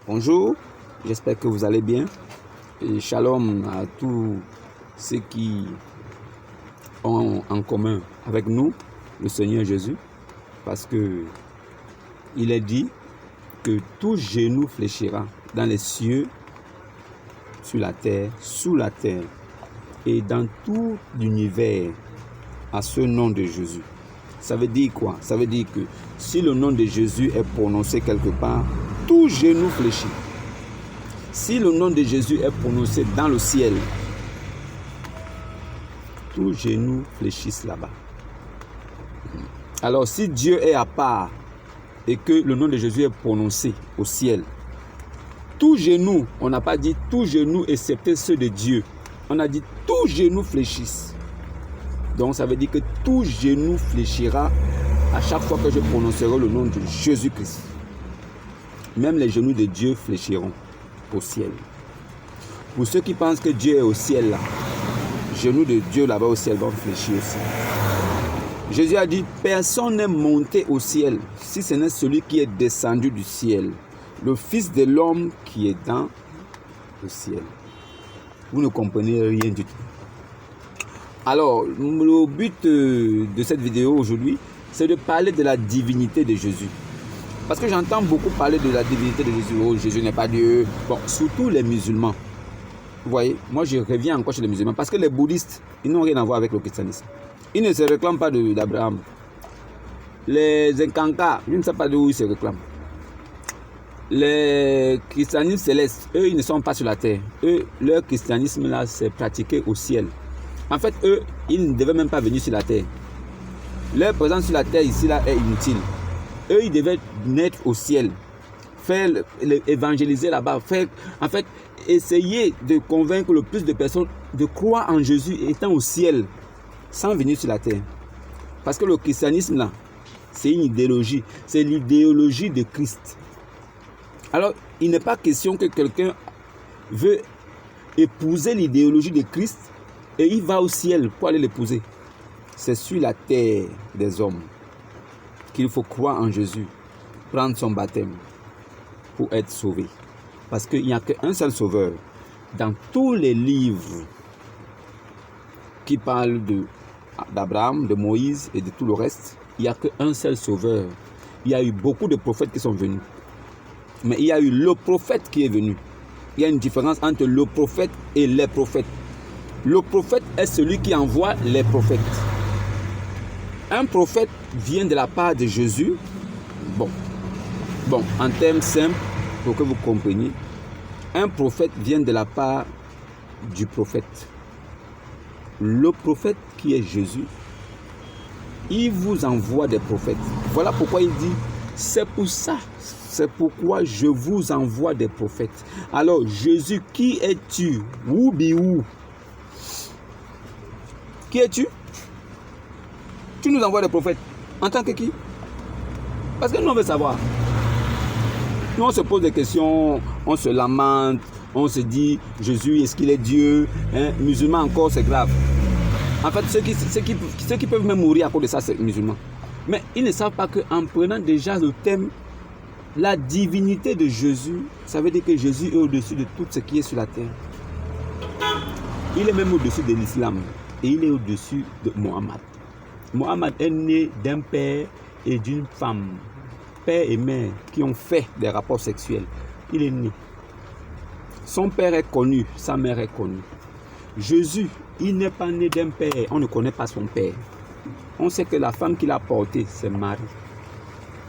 Bonjour, j'espère que vous allez bien. Et shalom à tous ceux qui ont en commun avec nous le Seigneur Jésus, parce que il est dit que tout genou fléchira dans les cieux, sur la terre, sous la terre et dans tout l'univers à ce nom de Jésus. Ça veut dire quoi? Ça veut dire que si le nom de Jésus est prononcé quelque part, tout genou fléchit. Si le nom de Jésus est prononcé dans le ciel, tout genou fléchisse là-bas. Alors si Dieu est à part et que le nom de Jésus est prononcé au ciel, tout genou, on n'a pas dit tout genou excepté ceux de Dieu, on a dit tout genou fléchisse. Donc ça veut dire que tout genou fléchira à chaque fois que je prononcerai le nom de Jésus-Christ. Même les genoux de Dieu fléchiront au ciel. Pour ceux qui pensent que Dieu est au ciel là, les genoux de Dieu là-bas au ciel vont fléchir aussi. Jésus a dit, personne n'est monté au ciel si ce n'est celui qui est descendu du ciel, le Fils de l'homme qui est dans le ciel. Vous ne comprenez rien du tout. Alors, le but de cette vidéo aujourd'hui, c'est de parler de la divinité de Jésus. Parce que j'entends beaucoup parler de la divinité de Jésus. Oh, Jésus n'est pas Dieu. Bon, surtout les musulmans. Vous voyez, moi je reviens encore chez les musulmans. Parce que les bouddhistes, ils n'ont rien à voir avec le christianisme. Ils ne se réclament pas d'Abraham. Les Nkanka, je ne sais pas d'où ils se réclament. Les christianismes célestes, eux, ils ne sont pas sur la terre. Eux, leur christianisme là, c'est pratiqué au ciel. En fait, eux, ils ne devaient même pas venir sur la terre. Leur présence sur la terre ici là est inutile. Eux, ils devaient naître au ciel, faire évangéliser là-bas, en fait, essayer de convaincre le plus de personnes de croire en Jésus étant au ciel, sans venir sur la terre. Parce que le christianisme là, c'est une idéologie, c'est l'idéologie de Christ. Alors, il n'est pas question que quelqu'un veut épouser l'idéologie de Christ et il va au ciel pour aller l'épouser. C'est sur la terre des hommes qu'il faut croire en Jésus, prendre son baptême pour être sauvé. Parce qu'il n'y a qu'un seul sauveur. Dans tous les livres qui parlent d'Abraham, de Moïse et de tout le reste, il n'y a qu'un seul sauveur. Il y a eu beaucoup de prophètes qui sont venus. Mais il y a eu le prophète qui est venu. Il y a une différence entre le prophète et les prophètes. Le prophète est celui qui envoie les prophètes. Un prophète vient de la part de Jésus. Bon, en termes simples, pour que vous compreniez, un prophète vient de la part du prophète. Le prophète qui est Jésus, il vous envoie des prophètes. Voilà pourquoi il dit, c'est pour ça, c'est pourquoi je vous envoie des prophètes. Alors, Jésus, qui es-tu? Où bi-où? Qui es-tu? Tu nous envoies des prophètes. En tant que qui? Parce que nous, on veut savoir. Nous, on se pose des questions, on se lamente, on se dit, Jésus, est-ce qu'il est Dieu? Musulman encore, c'est grave. En fait, ceux qui peuvent même mourir à cause de ça, c'est musulmans. Mais ils ne savent pas qu'en prenant déjà le thème, la divinité de Jésus, ça veut dire que Jésus est au-dessus de tout ce qui est sur la terre. Il est même au-dessus de l'islam et il est au-dessus de Mohammed. Mohammed est né d'un père et d'une femme, père et mère, qui ont fait des rapports sexuels. Il est né. Son père est connu, sa mère est connue. Jésus, il n'est pas né d'un père, on ne connaît pas son père. On sait que la femme qu'il a portée, c'est Marie.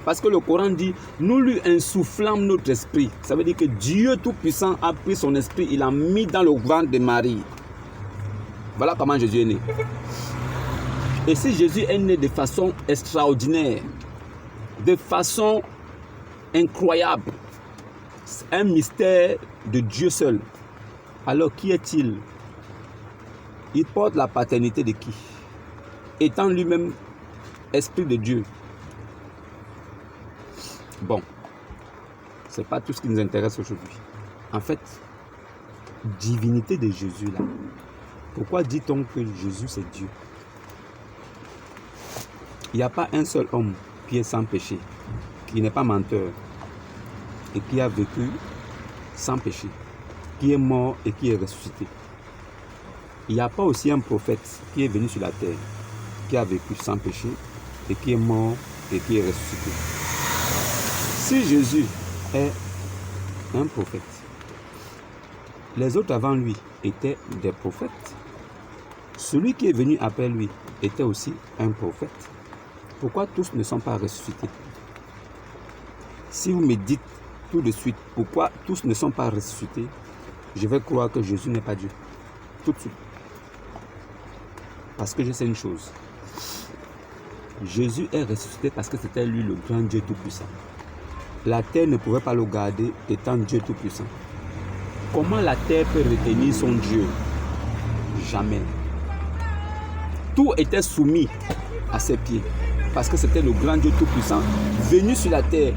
Parce que le Coran dit, nous lui insoufflons notre esprit. Ça veut dire que Dieu Tout-Puissant a pris son esprit, il l'a mis dans le ventre de Marie. Voilà comment Jésus est né. Et si Jésus est né de façon extraordinaire, de façon incroyable, c'est un mystère de Dieu seul, alors qui est-il? Il porte la paternité de qui? Étant lui-même esprit de Dieu. Bon, ce n'est pas tout ce qui nous intéresse aujourd'hui. En fait, divinité de Jésus là. Pourquoi dit-on que Jésus c'est Dieu? Il n'y a pas un seul homme qui est sans péché, qui n'est pas menteur et qui a vécu sans péché, qui est mort et qui est ressuscité. Il n'y a pas aussi un prophète qui est venu sur la terre, qui a vécu sans péché et qui est mort et qui est ressuscité. Si Jésus est un prophète, les autres avant lui étaient des prophètes. Celui qui est venu après lui était aussi un prophète. Pourquoi tous ne sont pas ressuscités? Si vous me dites tout de suite pourquoi tous ne sont pas ressuscités, je vais croire que Jésus n'est pas Dieu. Tout de suite. Parce que je sais une chose. Jésus est ressuscité parce que c'était lui le grand Dieu Tout-Puissant. La terre ne pouvait pas le garder étant Dieu Tout-Puissant. Comment la terre peut retenir son Dieu? Jamais. Tout était soumis à ses pieds. Parce que c'était le grand Dieu Tout-Puissant venu sur la terre,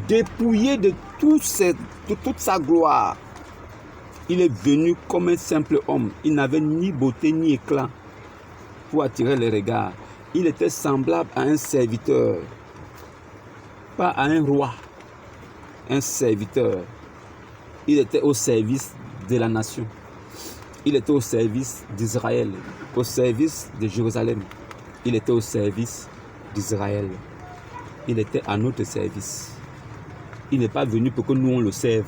dépouillé de toute sa gloire. Il est venu comme un simple homme. Il n'avait ni beauté ni éclat pour attirer les regards. Il était semblable à un serviteur, pas à un roi, un serviteur. Il était au service de la nation. Il était au service d'Israël, au service de Jérusalem. Il était au service d'Israël. Il était à notre service. Il n'est pas venu pour que nous on le serve,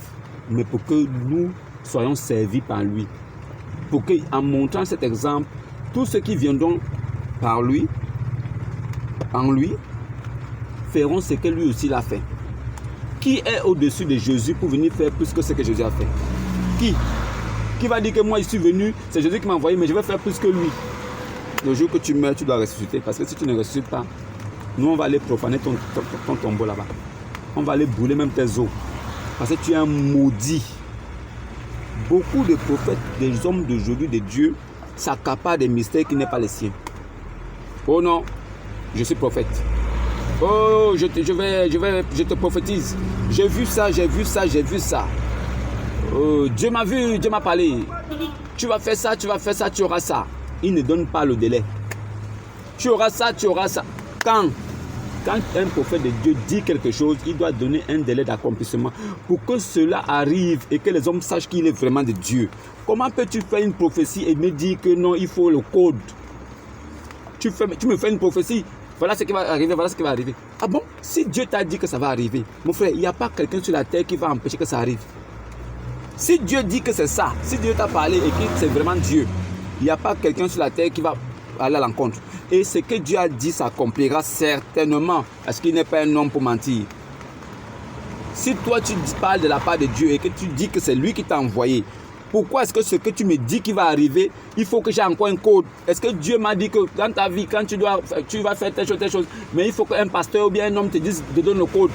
mais pour que nous soyons servis par lui. Pour qu'en montrant cet exemple, tous ceux qui viendront par lui, en lui, feront ce que lui aussi l'a fait. Qui est au-dessus de Jésus pour venir faire plus que ce que Jésus a fait? Qui va dire que moi je suis venu, c'est Jésus qui m'a envoyé, mais je vais faire plus que lui? Le jour que tu meurs, tu dois ressusciter. Parce que si tu ne ressuscites pas, nous on va aller profaner ton tombeau là-bas. On va aller brûler même tes os. Parce que tu es un maudit. Beaucoup de prophètes, des hommes d'aujourd'hui, de Dieu, s'accaparent des mystères qui n'est pas les siens. Oh non, je suis prophète. Oh, je te prophétise. J'ai vu ça, j'ai vu ça, j'ai vu ça. Oh, Dieu m'a vu, Dieu m'a parlé. Tu vas faire ça, tu vas faire ça, tu auras ça. Il ne donne pas le délai. Tu auras ça, tu auras ça. Quand un prophète de Dieu dit quelque chose, il doit donner un délai d'accomplissement pour que cela arrive et que les hommes sachent qu'il est vraiment de Dieu. Comment peux-tu faire une prophétie et me dire que non, il faut le code? Tu me fais une prophétie, voilà ce qui va arriver, voilà ce qui va arriver. Ah bon? Si Dieu t'a dit que ça va arriver, mon frère, il n'y a pas quelqu'un sur la terre qui va empêcher que ça arrive. Si Dieu dit que c'est ça, si Dieu t'a parlé et que c'est vraiment Dieu, il n'y a pas quelqu'un sur la terre qui va aller à l'encontre. Et ce que Dieu a dit s'accomplira certainement, parce qu'il n'est pas un homme pour mentir. Si toi tu parles de la part de Dieu et que tu dis que c'est lui qui t'a envoyé, pourquoi est-ce que ce que tu me dis qui va arriver, il faut que j'ai encore un code? Est-ce que Dieu m'a dit que dans ta vie, quand tu vas faire telle chose, mais il faut qu'un pasteur ou bien un homme te dise de donner le code?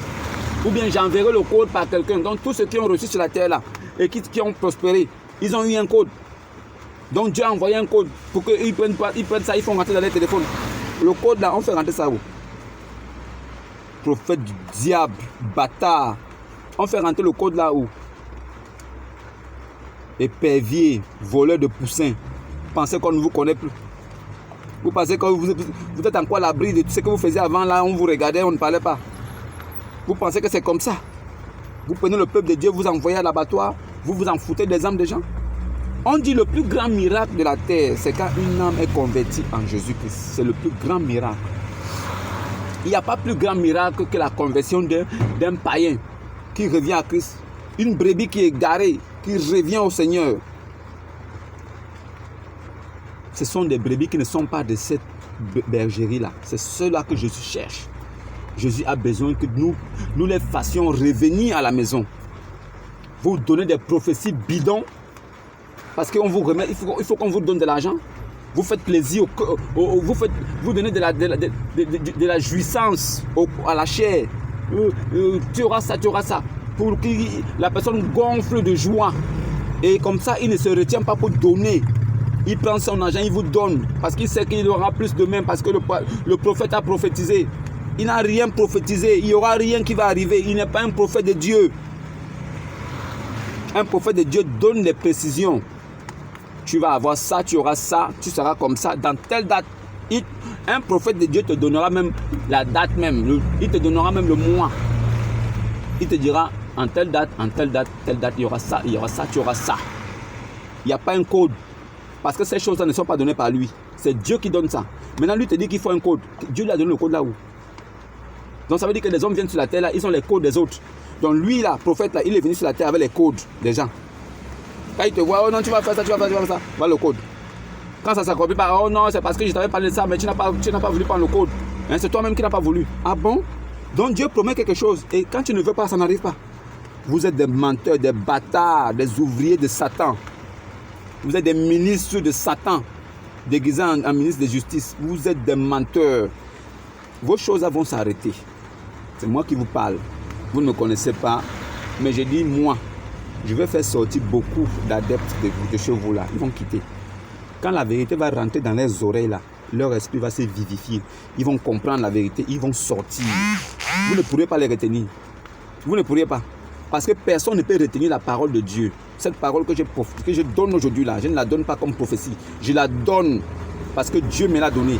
Ou bien j'enverrai le code par quelqu'un. Donc tous ceux qui ont reçu sur la terre là, et qui ont prospéré, ils ont eu un code. Donc Dieu a envoyé un code pour qu'ils prennent ça, ils font rentrer dans les téléphones. Le code là, on fait rentrer ça où? Prophète du diable, bâtard. On fait rentrer le code là où? Épervier, voleur de poussins. Pensez qu'on ne vous connaît plus. Vous pensez que vous êtes encore à l'abri de tout ce que vous faisiez avant là, on vous regardait, on ne parlait pas. Vous pensez que c'est comme ça? Vous prenez le peuple de Dieu, vous envoyez à l'abattoir, vous vous en foutez des âmes des gens. On dit le plus grand miracle de la terre, c'est quand une âme est convertie en Jésus-Christ. C'est le plus grand miracle. Il n'y a pas plus grand miracle que la conversion d'un païen qui revient à Christ. Une brebis qui est garée, qui revient au Seigneur. Ce sont des brebis qui ne sont pas de cette bergerie-là. C'est ceux-là que Jésus cherche. Jésus a besoin que nous les fassions revenir à la maison. Vous donnez des prophéties bidons. Parce qu'on vous remet, il faut qu'on vous donne de l'argent. Vous faites plaisir, vous donnez de la jouissance à la chair. Tu auras ça, tu auras ça. Pour que la personne gonfle de joie. Et comme ça, il ne se retient pas pour donner. Il prend son argent, il vous donne. Parce qu'il sait qu'il aura plus demain. Parce que le prophète a prophétisé. Il n'a rien prophétisé. Il n'y aura rien qui va arriver. Il n'est pas un prophète de Dieu. Un prophète de Dieu donne des précisions. Tu vas avoir ça, tu auras ça, tu seras comme ça. Dans telle date, un prophète de Dieu te donnera même la date même. Il te donnera même le mois. Il te dira, en telle date, telle date, il y aura ça, tu auras ça. Il n'y a pas un code. Parce que ces choses-là ne sont pas données par lui. C'est Dieu qui donne ça. Maintenant, lui te dit qu'il faut un code. Dieu lui a donné le code là où? Donc ça veut dire que les hommes viennent sur la terre là, ils ont les codes des autres. Donc lui là, prophète là, il est venu sur la terre avec les codes des gens. Quand il te voit, oh non, tu vas faire ça, tu vas faire ça, voilà le code. Quand ça ne s'accomplit pas, oh non, c'est parce que je t'avais parlé de ça, mais tu n'as pas voulu prendre le code. Hein, c'est toi-même qui n'as pas voulu. Ah bon? Donc Dieu promet quelque chose. Et quand tu ne veux pas, ça n'arrive pas. Vous êtes des menteurs, des bâtards, des ouvriers de Satan. Vous êtes des ministres de Satan, déguisés en ministre de justice. Vous êtes des menteurs. Vos choses vont s'arrêter. C'est moi qui vous parle. Vous ne me connaissez pas. Mais je dis, moi, je vais faire sortir beaucoup d'adeptes de chez vous là. Ils vont quitter. Quand la vérité va rentrer dans leurs oreilles là, leur esprit va se vivifier. Ils vont comprendre la vérité. Ils vont sortir. Vous ne pourrez pas les retenir. Vous ne pourrez pas. Parce que personne ne peut retenir la parole de Dieu. Cette parole que je donne aujourd'hui là, je ne la donne pas comme prophétie. Je la donne parce que Dieu me l'a donnée.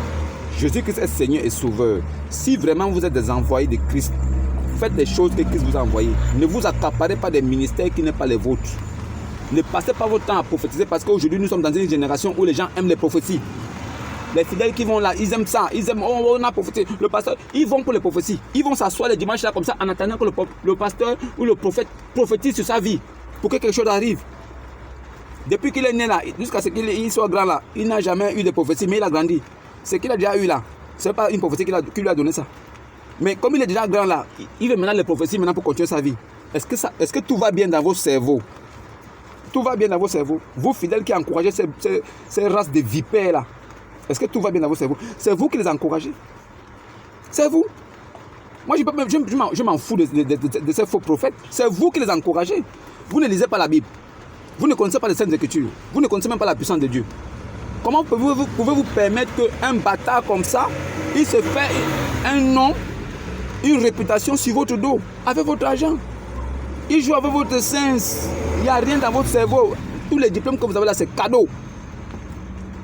Jésus-Christ est Seigneur et Sauveur. Si vraiment vous êtes des envoyés de Christ, faites des choses que Christ vous a envoyées. Ne vous accaparez pas des ministères qui n'est pas les vôtres. Ne passez pas votre temps à prophétiser parce qu'aujourd'hui nous sommes dans une génération où les gens aiment les prophéties. Les fidèles qui vont là, ils aiment ça. Ils aiment, oh, on a prophétisé. Le pasteur, ils vont pour les prophéties. Ils vont s'asseoir les dimanches là comme ça en attendant que le pasteur ou le prophète prophétise sur sa vie pour que quelque chose arrive. Depuis qu'il est né là, jusqu'à ce qu'il soit grand là, il n'a jamais eu de prophétie, mais il a grandi. Ce qu'il a déjà eu là, ce n'est pas une prophétie qui lui a donné ça. Mais comme il est déjà grand là, il veut maintenant les prophéties maintenant pour continuer sa vie. Est-ce que tout va bien dans vos cerveaux? Tout va bien dans vos cerveaux? Vous fidèles qui encouragez ces races de vipères là, est-ce que tout va bien dans vos cerveaux? C'est vous qui les encouragez. C'est vous. Moi, je m'en fous de ces faux prophètes. C'est vous qui les encouragez. Vous ne lisez pas la Bible. Vous ne connaissez pas les Saintes Écritures. Vous ne connaissez même pas la puissance de Dieu. Comment pouvez-vous permettre qu'un bâtard comme ça, il se fait un nom, une réputation sur votre dos, avec votre argent? Il joue avec votre sens. Il n'y a rien dans votre cerveau. Tous les diplômes que vous avez là, c'est cadeau.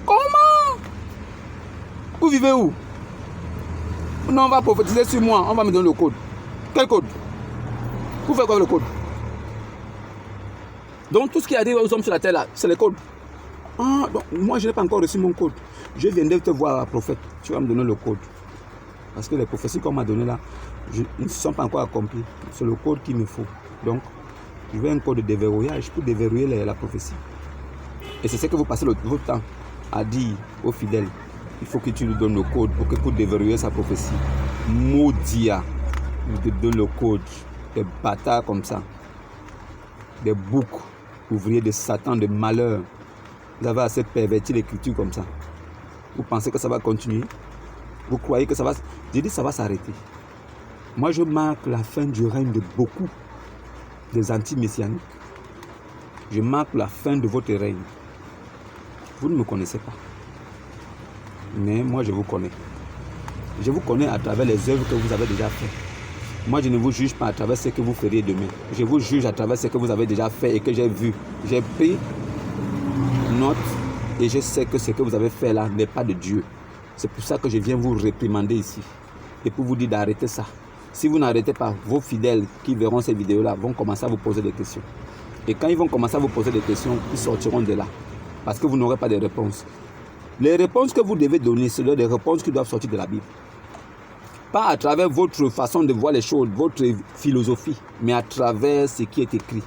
Comment? Vous vivez où? Non, on va prophétiser sur moi. On va me donner le code. Quel code? Vous faites quoi avec le code? Donc tout ce qui arrive aux hommes sur la terre là, c'est le code. Ah, donc, moi je n'ai pas encore reçu mon code. Je viendrai te voir, prophète. Tu vas me donner le code. Parce que les prophéties qu'on m'a données là, ne sont pas encore accomplies. C'est le code qu'il me faut. Donc, je veux un code de déverrouillage pour déverrouiller la prophétie. Et c'est ce que vous passez votre temps à dire aux fidèles. Il faut que tu lui donnes le code pour déverrouiller sa prophétie. Maudit, il te donne le code. Des bâtards comme ça. Des boucs, ouvriers de Satan, de malheur. Vous avez assez perverti l'écriture comme ça. Vous pensez que ça va continuer? Vous croyez que ça va... J'ai dit ça va s'arrêter. Moi je marque la fin du règne de beaucoup des anti-messianiques. Je marque la fin de votre règne. Vous ne me connaissez pas. Mais moi je vous connais. Je vous connais à travers les œuvres que vous avez déjà faites. Moi je ne vous juge pas à travers ce que vous feriez demain. Je vous juge à travers ce que vous avez déjà fait et que j'ai vu. J'ai pris note et je sais que ce que vous avez fait là n'est pas de Dieu. C'est pour ça que je viens vous réprimander ici. Et pour vous dire d'arrêter ça. Si vous n'arrêtez pas, vos fidèles qui verront ces vidéos là vont commencer à vous poser des questions. Et quand ils vont commencer à vous poser des questions, ils sortiront de là. Parce que vous n'aurez pas de réponses. Les réponses que vous devez donner, ce sont des réponses qui doivent sortir de la Bible. Pas à travers votre façon de voir les choses, votre philosophie, mais à travers ce qui est écrit.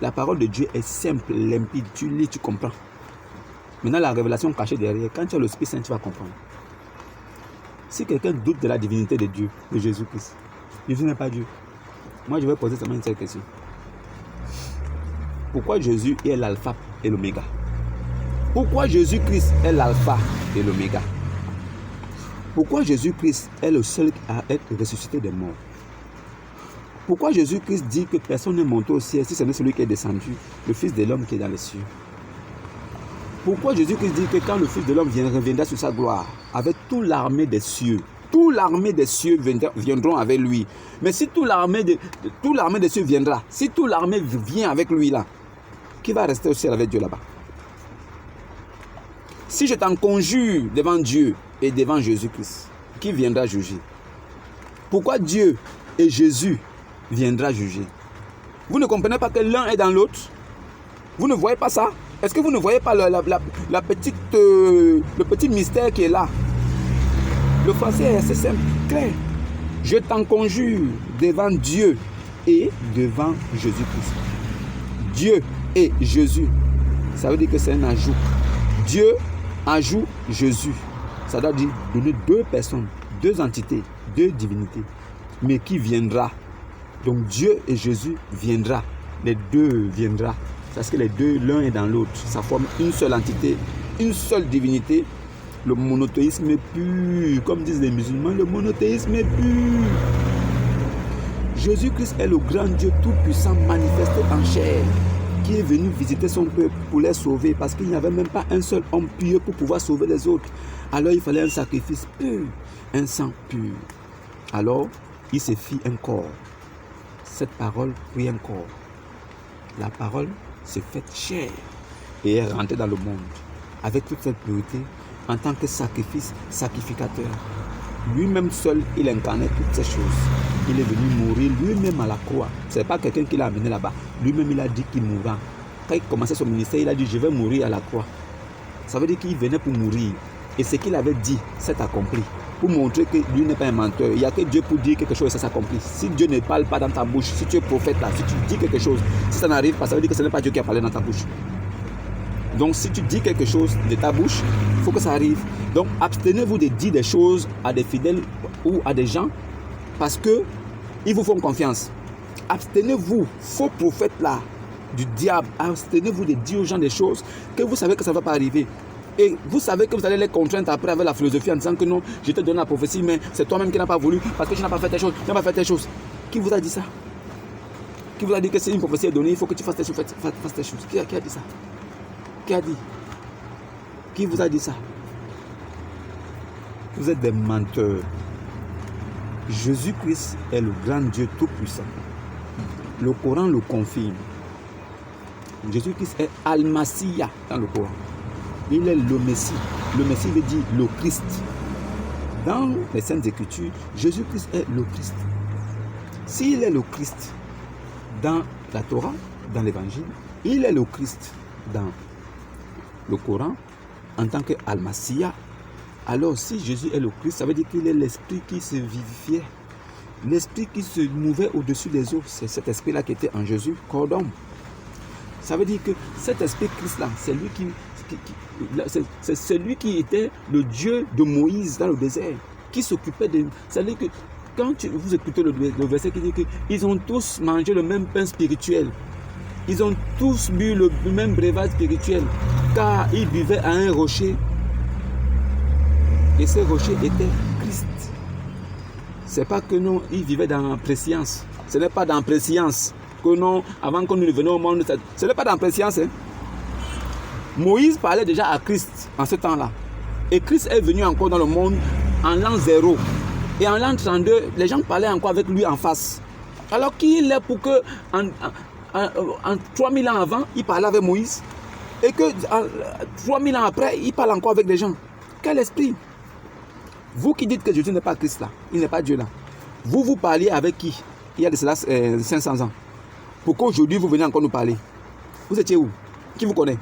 La parole de Dieu est simple, limpide, tu lis, tu comprends. Maintenant, la révélation cachée derrière, quand tu as le Esprit Saint, tu vas comprendre. Si quelqu'un doute de la divinité de Dieu, de Jésus-Christ, Jésus n'est pas Dieu. Moi, je vais poser seulement une seule question. Pourquoi Jésus est l'alpha et l'oméga? Pourquoi Jésus-Christ est l'alpha et l'oméga? Pourquoi Jésus-Christ est le seul à être ressuscité des morts? Pourquoi Jésus-Christ dit que personne n'est monté au ciel si ce n'est celui qui est descendu, le Fils de l'homme qui est dans les cieux? Pourquoi Jésus-Christ dit que quand le Fils de l'homme reviendra sur sa gloire, avec toute l'armée des cieux viendront avec lui. Mais si toute l'armée des cieux viendra, si toute l'armée vient avec lui là, qui va rester au ciel avec Dieu là-bas? Si je t'en conjure devant Dieu et devant Jésus-Christ, qui viendra juger? Pourquoi Dieu et Jésus viendra juger? Vous ne comprenez pas que l'un est dans l'autre? Vous ne voyez pas ça? Est-ce que vous ne voyez pas le petit mystère qui est là? Le français est assez simple, clair. Je t'en conjure devant Dieu et devant Jésus-Christ. Dieu et Jésus, ça veut dire que c'est un ajout. Dieu ajoute Jésus. Ça doit dire donner deux personnes, deux entités, deux divinités. Mais qui viendra? Donc Dieu et Jésus viendra. Les deux viendra. Parce que les deux, l'un est dans l'autre. Ça forme une seule entité, une seule divinité. Le monothéisme est pur. Comme disent les musulmans, le monothéisme est pur. Jésus-Christ est le grand Dieu tout-puissant manifesté en chair, qui est venu visiter son peuple pour les sauver, parce qu'il n'y avait même pas un seul homme pieux pour pouvoir sauver les autres. Alors il fallait un sacrifice pur, un sang pur. Alors il se fit un corps. Cette parole prit un corps. La parole s'est faite chair et est rentrée dans le monde avec toute cette pureté en tant que sacrificateur. Lui-même seul, il incarnait toutes ces choses. Il est venu mourir lui-même à la croix. Ce n'est pas quelqu'un qui l'a amené là-bas. Lui-même, il a dit qu'il mourra. Quand il commençait son ministère, il a dit, je vais mourir à la croix. Ça veut dire qu'il venait pour mourir. Et ce qu'il avait dit, c'est accompli. Pour montrer que lui n'est pas un menteur. Il n'y a que Dieu pour dire quelque chose et ça s'accomplit. Si Dieu ne parle pas dans ta bouche, si tu es prophète là, si tu dis quelque chose, si ça n'arrive pas, ça veut dire que ce n'est pas Dieu qui a parlé dans ta bouche. Donc si tu dis quelque chose de ta bouche, il faut que ça arrive. Donc abstenez-vous de dire des choses à des fidèles ou à des gens parce qu'ils vous font confiance. Abstenez-vous, faux prophètes là, du diable. Abstenez-vous de dire aux gens des choses que vous savez que ça ne va pas arriver. Et vous savez que vous allez les contraindre après avec la philosophie en disant que non, je te donne la prophétie, mais c'est toi-même qui n'as pas voulu parce que tu n'as pas fait telle chose, tu n'as pas fait telle chose. Qui vous a dit ça? Qui vous a dit que si une prophétie est donnée, il faut que tu fasses telle chose, fasses telle chose? Qui a dit ça? Qui a dit? Qui vous a dit ça? Vous êtes des menteurs. Jésus-Christ est le grand Dieu tout-puissant. Le Coran le confirme. Jésus-Christ est Al-Masiyah dans le Coran. Il est le Messie. Le Messie veut dire le Christ. Dans les Saintes Écritures, Jésus-Christ est le Christ. S'il est le Christ dans la Torah, dans l'Évangile, il est le Christ dans le Coran en tant qu'Al-Masiyah. Alors si Jésus est le Christ, ça veut dire qu'il est l'esprit qui se vivifiait, l'esprit qui se mouvait au-dessus des eaux. C'est cet esprit-là qui était en Jésus, corps d'homme. Ça veut dire que cet esprit Christ-là, c'est lui c'est celui qui était le Dieu de Moïse dans le désert, qui s'occupait de... C'est-à-dire que quand vous écoutez le verset qui dit qu'ils ont tous mangé le même pain spirituel, ils ont tous bu le même breuvage spirituel, car ils buvaient à un rocher, et ce rocher était Christ. C'est pas que non, ils vivaient dans préscience. Ce n'est pas dans préscience que non, avant que nous venions au monde, ce n'est pas dans préscience. Hein. Moïse parlait déjà à Christ en ce temps-là. Et Christ est venu encore dans le monde en l'an 0. Et en l'an 32, les gens parlaient encore avec lui en face. Alors qu'il est pour que en 3000 ans avant, il parlait avec Moïse. Et que 3000 ans après, il parle encore avec les gens. Quel esprit? Vous qui dites que Jésus n'est pas Christ là, il n'est pas Dieu là. Vous parliez avec qui? Il y a de cela 500 ans. Pourquoi aujourd'hui vous venez encore nous parler? Vous étiez où? Qui vous connaît?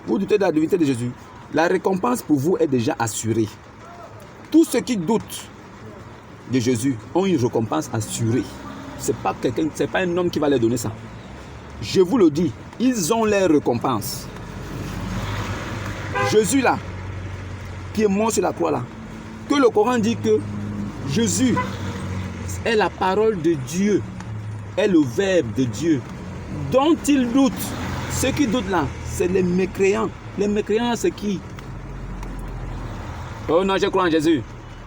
Vous doutez de la divinité de Jésus. La récompense pour vous est déjà assurée. Tous ceux qui doutent de Jésus ont une récompense assurée. Ce n'est pas quelqu'un, c'est pas un homme qui va leur donner ça. Je vous le dis, ils ont leur récompense. Jésus là, qui est mort sur la croix là, que le Coran dit que Jésus est la parole de Dieu, est le verbe de Dieu, dont ils doutent. Ceux qui doutent là, c'est les mécréants. Les mécréants, c'est qui? Oh non, je crois en Jésus.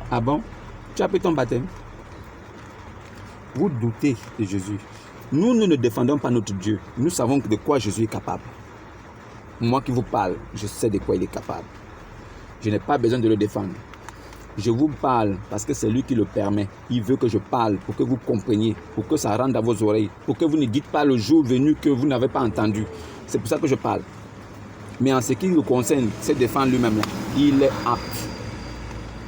Ah bon? Tu as pris ton baptême? Vous doutez de Jésus. Nous ne défendons pas notre Dieu. Nous savons de quoi Jésus est capable. Moi qui vous parle, je sais de quoi il est capable. Je n'ai pas besoin de le défendre. Je vous parle parce que c'est lui qui le permet. Il veut que je parle pour que vous compreniez, pour que ça rentre dans vos oreilles, pour que vous ne dites pas le jour venu que vous n'avez pas entendu. C'est pour ça que je parle. Mais en ce qui le concerne, c'est défendre lui-même. Il est apte.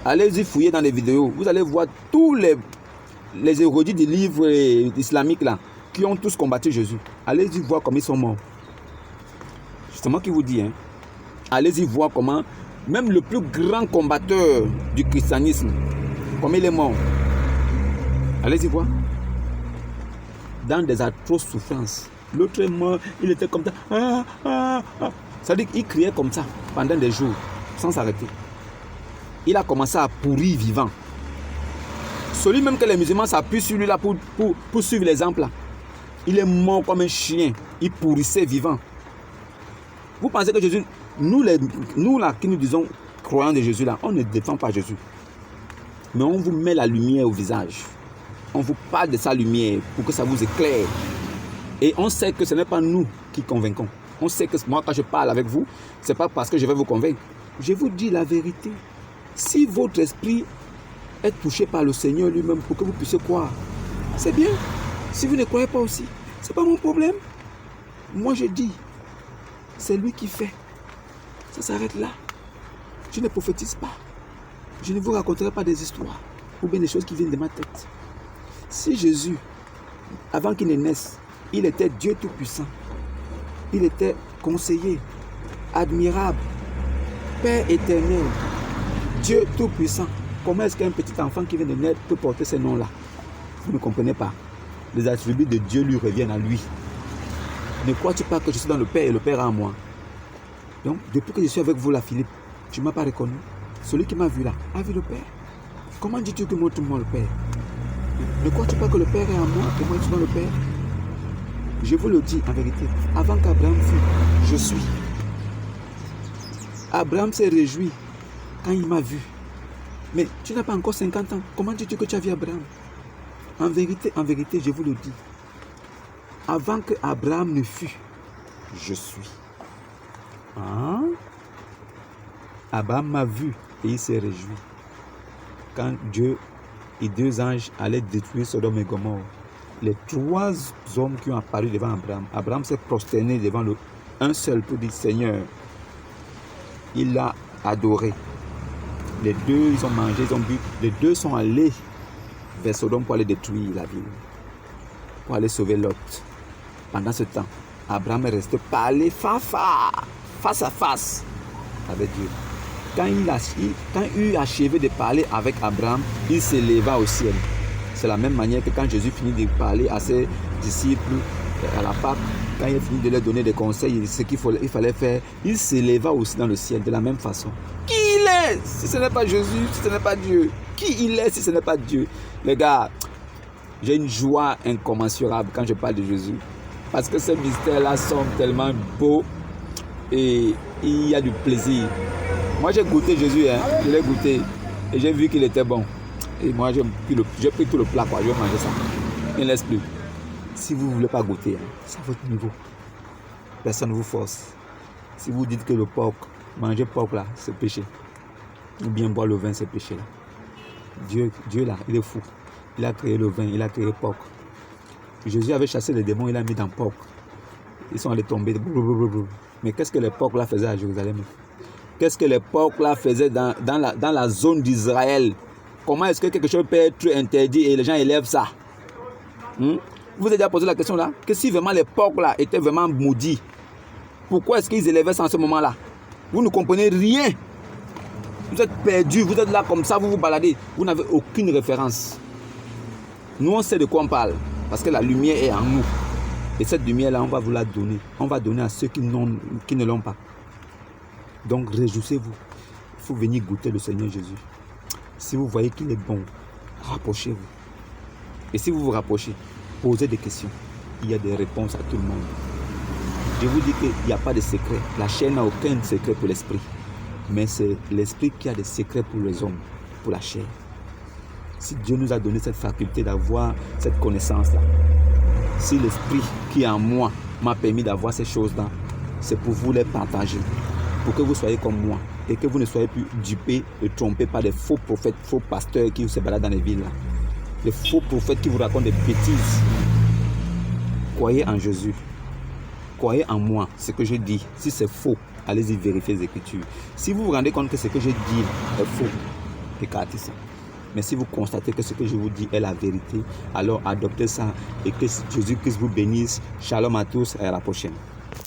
Allez-y fouiller dans les vidéos. Vous allez voir tous les érudits des livres islamiques là, qui ont tous combattu Jésus, allez-y voir comment ils sont morts. C'est moi qui vous dis, hein. Allez-y voir comment, même le plus grand combatteur du christianisme, comment il est mort. Allez-y voir. Dans des atroces souffrances. L'autre est mort, il était comme ça. Ça veut dire qu'il criait comme ça pendant des jours, sans s'arrêter. Il a commencé à pourrir vivant. Celui même que les musulmans s'appuient sur lui là pour suivre l'exemple là. Il est mort comme un chien. Il pourrissait vivant. Vous pensez que Jésus, nous là qui nous disons croyants de Jésus là, on ne défend pas Jésus. Mais on vous met la lumière au visage. On vous parle de sa lumière pour que ça vous éclaire. Et on sait que ce n'est pas nous qui convainquons. On sait que moi, quand je parle avec vous, ce n'est pas parce que je vais vous convaincre. Je vous dis la vérité. Si votre esprit est touché par le Seigneur lui-même pour que vous puissiez croire, c'est bien. Si vous ne croyez pas aussi, ce n'est pas mon problème. Moi, je dis, c'est lui qui fait. Ça s'arrête là. Je ne prophétise pas. Je ne vous raconterai pas des histoires ou bien des choses qui viennent de ma tête. Si Jésus, avant qu'il ne naisse, il était Dieu Tout-Puissant, il était conseiller, admirable, Père éternel, Dieu Tout-Puissant, comment est-ce qu'un petit enfant qui vient de naître peut porter ces noms-là? Vous ne comprenez pas. Les attributs de Dieu lui reviennent à lui. Ne crois-tu pas que je suis dans le Père et le Père en moi? Donc, depuis que je suis avec vous là, Philippe, tu ne m'as pas reconnu. Celui qui m'a vu là, a vu le Père. Comment dis-tu que montre-moi le Père? Ne crois-tu pas que le Père est en moi et moi je suis dans le Père? Je vous le dis en vérité, avant qu'Abraham fût, je suis. Abraham s'est réjoui quand il m'a vu. Mais tu n'as pas encore 50 ans. Comment dis-tu que tu as vu Abraham? En vérité, je vous le dis. Avant que Abraham ne fût, je suis. Hein? Abraham m'a vu et il s'est réjoui. Quand Dieu et 2 anges allaient détruire Sodome et Gomorrhe, les 3 hommes qui ont apparu devant Abraham, Abraham s'est prosterné devant un seul pour dire Seigneur. Il l'a adoré. Les 2, ils ont mangé, ils ont bu. Les 2 sont allés vers Sodome pour aller détruire la ville, pour aller sauver Lot. Pendant ce temps, Abraham est resté parler face à face avec Dieu. Quand il a achevé de parler avec Abraham, il s'éleva au ciel. C'est la même manière que quand Jésus finit de parler à ses disciples à la Pâque, quand il a fini de leur donner des conseils, ce qu'il fallait faire, il s'éleva aussi dans le ciel de la même façon. Qui il est si ce n'est pas Jésus, si ce n'est pas Dieu? Qui il est si ce n'est pas Dieu? Les gars, j'ai une joie incommensurable quand je parle de Jésus. Parce que ces mystères-là sont tellement beaux et il y a du plaisir. Moi, j'ai goûté Jésus, hein. Je l'ai goûté et j'ai vu qu'il était bon. Et moi, j'ai pris tout le plat, quoi. Je vais manger ça. Il ne laisse plus. Si vous ne voulez pas goûter, hein, c'est à votre niveau. Personne ne vous force. Si vous dites que le porc, manger porc là, c'est péché. Ou bien boire le vin, c'est péché là. Dieu là, il est fou. Il a créé le vin, il a créé le porc. Jésus avait chassé les démons, il a mis dans le porc. Ils sont allés tomber. Mais qu'est-ce que les porcs là faisaient à Jérusalem? Qu'est-ce que les porcs là faisaient dans la zone d'Israël? Comment est-ce que quelque chose peut être interdit et les gens élèvent ça? Vous avez déjà posé la question là? Que si vraiment les porcs là étaient vraiment maudits, pourquoi est-ce qu'ils élevaient ça en ce moment-là? Vous ne comprenez rien. Vous êtes perdus, vous êtes là comme ça, vous vous baladez. Vous n'avez aucune référence. Nous, on sait de quoi on parle. Parce que la lumière est en nous. Et cette lumière-là, on va vous la donner. On va donner à ceux qui ne l'ont pas. Donc, réjouissez-vous. Il faut venir goûter le Seigneur Jésus. Si vous voyez qu'il est bon, rapprochez-vous. Et si vous vous rapprochez, posez des questions. Il y a des réponses à tout le monde. Je vous dis qu'il n'y a pas de secret. La chair n'a aucun secret pour l'esprit. Mais c'est l'esprit qui a des secrets pour les hommes, pour la chair. Si Dieu nous a donné cette faculté d'avoir cette connaissance-là, si l'esprit qui est en moi m'a permis d'avoir ces choses-là, c'est pour vous les partager, pour que vous soyez comme moi et que vous ne soyez plus dupés et trompés par des faux prophètes, faux pasteurs qui se baladent dans les villes. Là. Les faux prophètes qui vous racontent des bêtises. Croyez en Jésus. Croyez en moi, ce que je dis. Si c'est faux, allez-y vérifier les Écritures. Si vous vous rendez compte que ce que je dis est faux, écartez ça. Mais si vous constatez que ce que je vous dis est la vérité, alors adoptez ça et que Jésus-Christ vous bénisse. Shalom à tous et à la prochaine.